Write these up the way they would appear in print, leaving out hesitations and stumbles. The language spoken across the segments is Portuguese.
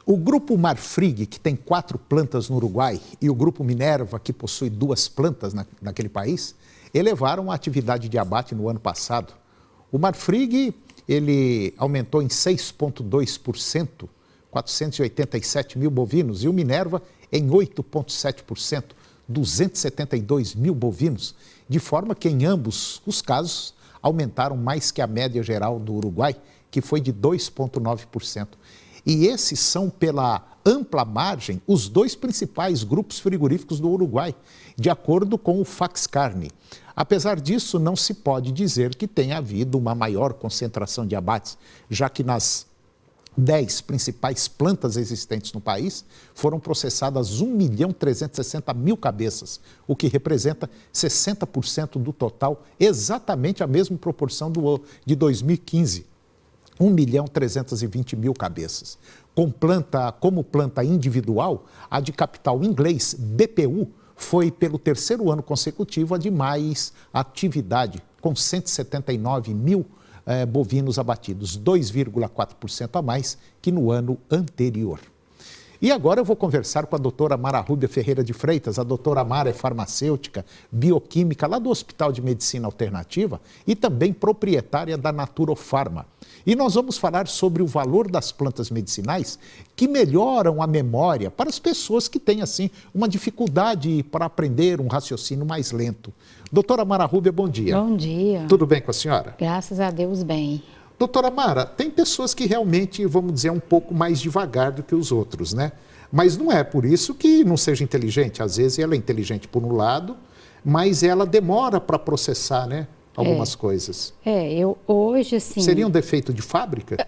O Grupo Marfrig, que tem 4 plantas no Uruguai, e o Grupo Minerva, que possui 2 plantas naquele país, elevaram a atividade de abate no ano passado. O Marfrig, ele aumentou em 6,2%, 487 mil bovinos, e o Minerva em 8,7%, 272 mil bovinos, de forma que em ambos os casos aumentaram mais que a média geral do Uruguai, que foi de 2,9%. E esses são, pela ampla margem, os 2 principais grupos frigoríficos do Uruguai, de acordo com o Faxcarne. Apesar disso, não se pode dizer que tenha havido uma maior concentração de abates, já que nas 10 principais plantas existentes no país foram processadas 1.360.000 cabeças, o que representa 60% do total, exatamente a mesma proporção de 2015. 1.320.000 cabeças. Como planta individual, a de capital inglês, BPU, foi pelo 3º ano consecutivo a de mais atividade, com 179 mil bovinos abatidos, 2,4% a mais que no ano anterior. E agora eu vou conversar com a doutora Mara Rúbia Ferreira de Freitas. A doutora Mara é farmacêutica, bioquímica lá do Hospital de Medicina Alternativa e também proprietária da Naturofarma. E nós vamos falar sobre o valor das plantas medicinais que melhoram a memória para as pessoas que têm, assim, uma dificuldade para aprender um raciocínio mais lento. Doutora Mara Rúbia, bom dia. Bom dia. Tudo bem com a senhora? Graças a Deus, bem. Doutora Mara, tem pessoas que realmente, vamos dizer, um pouco mais devagar do que os outros, né? Mas não é por isso que não seja inteligente. Às vezes ela é inteligente por um lado, mas ela demora para processar, né? Algumas coisas. Eu hoje, assim... Seria um defeito de fábrica?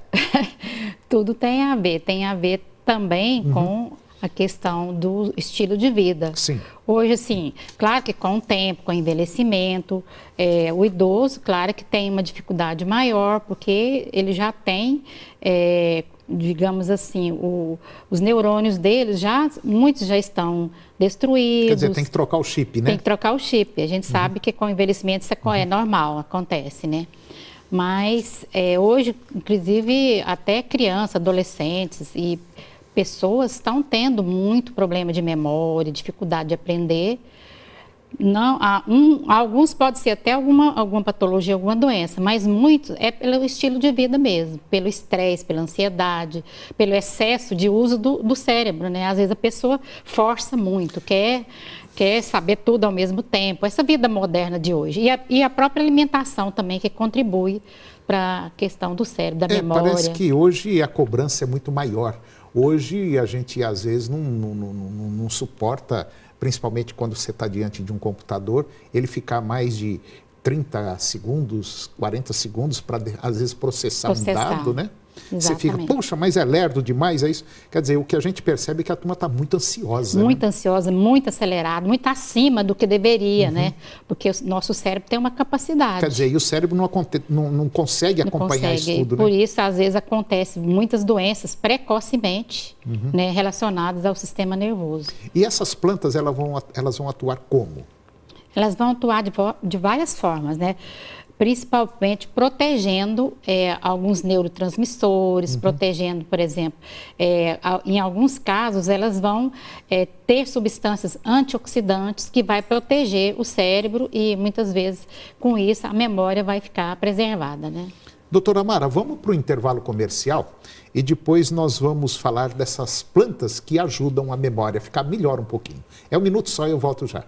Tudo tem a ver também com a questão do estilo de vida. Sim. Hoje, assim, claro que com o tempo, com o envelhecimento, o idoso, claro que tem uma dificuldade maior, porque ele já tem, digamos assim, os neurônios deles, muitos já estão destruídos. Quer dizer, tem que trocar o chip, né? Tem que trocar o chip. A gente sabe que com o envelhecimento isso é normal, acontece, né? Mas hoje, inclusive, até crianças, adolescentes e pessoas estão tendo muito problema de memória, dificuldade de aprender. Não, alguns pode ser até alguma patologia, alguma doença, mas muitos é pelo estilo de vida mesmo, pelo estresse, pela ansiedade, pelo excesso de uso do cérebro, né? Às vezes a pessoa força muito, quer saber tudo ao mesmo tempo, essa vida moderna de hoje. E a própria alimentação também, que contribui para a questão do cérebro, da memória. Parece que hoje a cobrança é muito maior. Hoje a gente, às vezes, não suporta, principalmente quando você está diante de um computador, ele ficar mais de 30 segundos, 40 segundos para, às vezes, processar um dado, né? Exatamente. Você fica, poxa, mas é lerdo demais, é isso? Quer dizer, o que a gente percebe é que a turma está muito ansiosa. Muito né? ansiosa, muito acelerada, muito acima do que deveria, né? Porque o nosso cérebro tem uma capacidade. Quer dizer, e o cérebro não consegue acompanhar isso tudo, né? Por isso, às vezes, acontece muitas doenças precocemente, né, relacionadas ao sistema nervoso. E essas plantas, elas vão atuar como? Elas vão atuar de várias formas, né? Principalmente protegendo alguns neurotransmissores, protegendo, por exemplo, em alguns casos elas vão ter substâncias antioxidantes que vai proteger o cérebro e muitas vezes com isso a memória vai ficar preservada, né? Doutora Mara, vamos para o intervalo comercial e depois nós vamos falar dessas plantas que ajudam a memória a ficar melhor um pouquinho. É um minuto só e eu volto já.